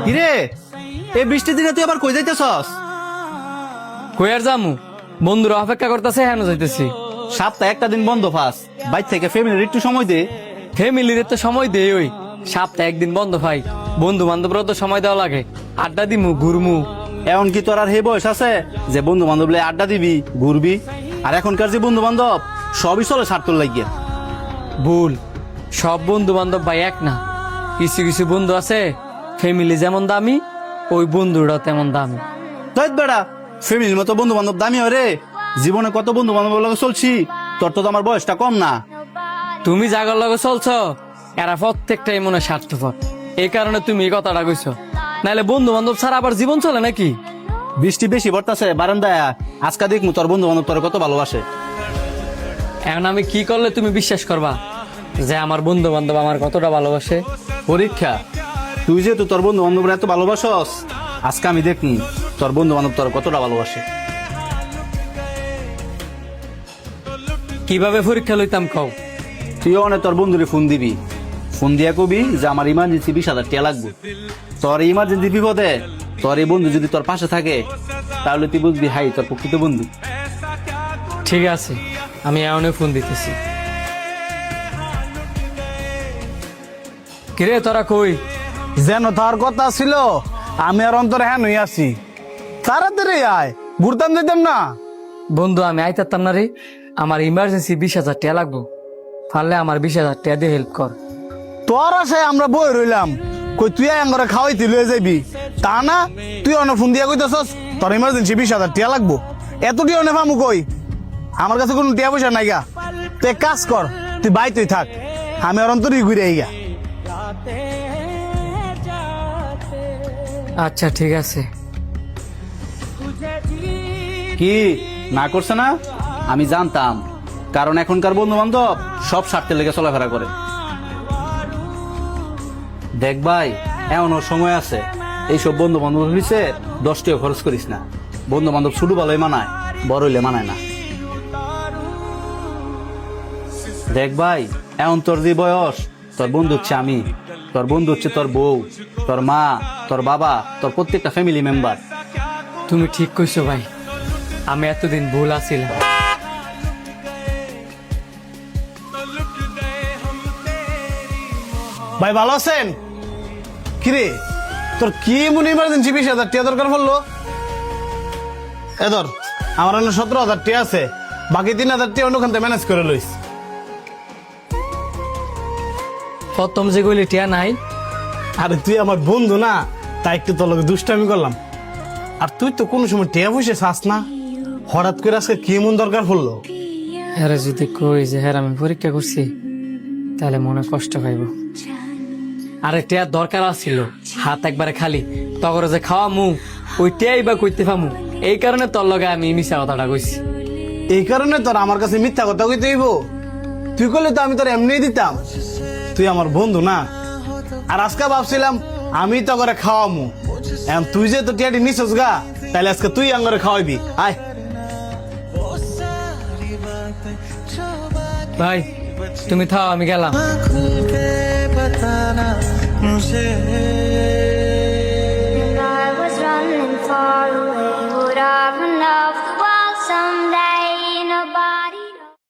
কিরে এই বৃষ্টির দিনে তুই আবার কই যাইতেছস? কই আর যামু, বন্ধুরা অপেক্ষা করতেছে, হেন যাইতেছি। সপ্তাহে একটা দিন বন্ধ পাস, বাইর থেকে ফ্যামিলির একটু সময় দে। ফ্যামিলির তো সময় দেই, ওই সপ্তাহে একদিন বন্ধ পাই, বন্ধু বান্ধবরাও তো সময় দেওয়া লাগে, আড্ডা দিমু ঘুরমু। এমন কি তোর আর হে বয়স আছে যে বন্ধু বান্ধব আড্ডা দিবি ঘুরবি? আর এখনকার যে বন্ধু বান্ধব সবই চলে স্বার্থর লাগিয়ে। ভুল, সব বন্ধু বান্ধব ভাই এক না। কিছু কিছু বন্ধু আছে ফ্যামিলি যেমন দামি, ওই বন্ধুরা তেমন দামি। তাই বেড়া, ফ্যামিলির মতো বন্ধু বান্ধব দামি হয় রে। জীবনে কত বন্ধু বান্ধব লগে চলছি, তোর তো আমার বয়সটা কম না। তুমি জাগার লগে চলছ, এরা প্রত্যেকটাই মনে হয় স্বার্থপর, এই কারণে তুমি এই কথাটা কইছো। নাহলে বন্ধু বান্ধব ছাড়া আবার জীবন চলে নাকি? বৃষ্টি বেশি পড়তাছে বারান্দায়, আজকে দেখমু তোর বন্ধু বান্ধব তোর কত ভালোবাসে। এখন আমি কি করলে তুমি বিশ্বাস করবা যে আমার বন্ধু বান্ধব আমার কতটা ভালোবাসে? পরীক্ষা, তুই যেহেতু তোর বন্ধু বান্ধব এত ভালোবাসস, আজকে আমি দেখি তোর বন্ধু বান্ধব তোর কতটা ভালোবাসে। কিভাবে পরীক্ষা লইতাম কও? তুইও অনেক তোর বন্ধুরে ফোন দিবি, ফোন দিয়া কবি যে আমার ইমার্জেন্সি 20,000 টাকা লাগবে। তোর ইমার্জেন্সি বিপদে তোর এই বন্ধু যদি তোর পাশে থাকে, তাহলে তুই বুঝবি হাই তোর প্রকৃত বন্ধু। ঠিক আছে, আমি এমন ফোন দিতেছি। কিরে তোরা কই? যেন তার কথা ছিল, আমি আর অন্তরে হ্যাঁ নই আছি। তাড়াতাড়ি আয়, ঘুরতাম যেতাম না। বন্ধু আমি আইতাম না রে, আমার ইমার্জেন্সি 20,000 টাকা লাগবো, পারলে আমার 20,000 টাকা দিয়ে হেল্প কর। তোর আশায় আমরা বই রইলাম, কই তুই আঙ্গরে খাওয়াইতে লয়ে যাবি, তা না তুই অনেক ফোন দিয়া কইতেছস তোর ইমার্জেন্সি 20,000 টাকা লাগবো। এতটি অনেক ফামু কই, আমার কাছে কোনো টাকা পয়সা নাই গা। তুই এক কাজ কর, তুই বাইতেই থাক, আমি আর অন্তরই ঘুরে আই গা। আচ্ছা ঠিক আছে। কি না করছে না? আমি জানতাম, কারণ এখনকার বন্ধু বান্ধব সব স্বার্থের লেগে চলাফেরা করে। দেখ ভাই, এমনও সময় আছে, এইসব বন্ধু বান্ধব হয়েছে 10 টাকা খরচ করিস না। বন্ধু বান্ধব ছোট ভালোই মানায়, বড় হইলে মানায় না। দেখ ভাই, এমন তোর যে বয়স, তোর বন্ধু হচ্ছে আমি, তোর বন্ধু হচ্ছে তোর বউ, তোর মা, তোর বাবা, তোর প্রত্যেকটা ফ্যামিলি মেম্বার। তুমি ঠিক কইছো ভাই, আমি এতদিন ভুল আছিলাম। ভাই ভালো আছেন? কিরে তোর কি এমন ইমার্জেন্সি 20,000 টাকা দরকার পড়লো? এ ধর, আমার অন্য 17,000 টাকা আছে, বাকি 3,000 টাকা অন্যখান থেকে ম্যানেজ করে লইস। প্রথম যে কইলি টিয়া নাই, আরে তুই আমার বন্ধু না, তাই একটু তোর লগে দুষ্টামি করলাম। আর তুই তো কোনো সময় টিয়া পয়সা চাস না, হঠাৎ করে আজকে কি এমন দরকার পড়লো? হ্যাঁ যদি কই যে হ্যাঁ আমি পরীক্ষা করছি, তাহলে মনে কষ্ট পাইব। আরে টিয়ার দরকার আছিল, হাত একবারে খালি, তগরে যে খাওয়া মু ওই টিয়াই বা কইতে পামু, এই কারণে তোর লগে আমি মিছা কথাটা কইছি। এই কারণে তোর আমার কাছে মিথ্যা কথা কইতে হইব? তুই করলে তো আমি তোর এমনি দিতাম, তুই আমার বন্ধু না। আর আজকে ভাবছিলাম আমি তো করে খাওয়ামু, এখন তুই যে তো টিয়াটি নিছস গা, তাহলে আজকে তুই আঙ্গরে খাওয়াইবি। আয় ভাই তুমি থাও, আমি গেলাম। I was running far away, would I run out?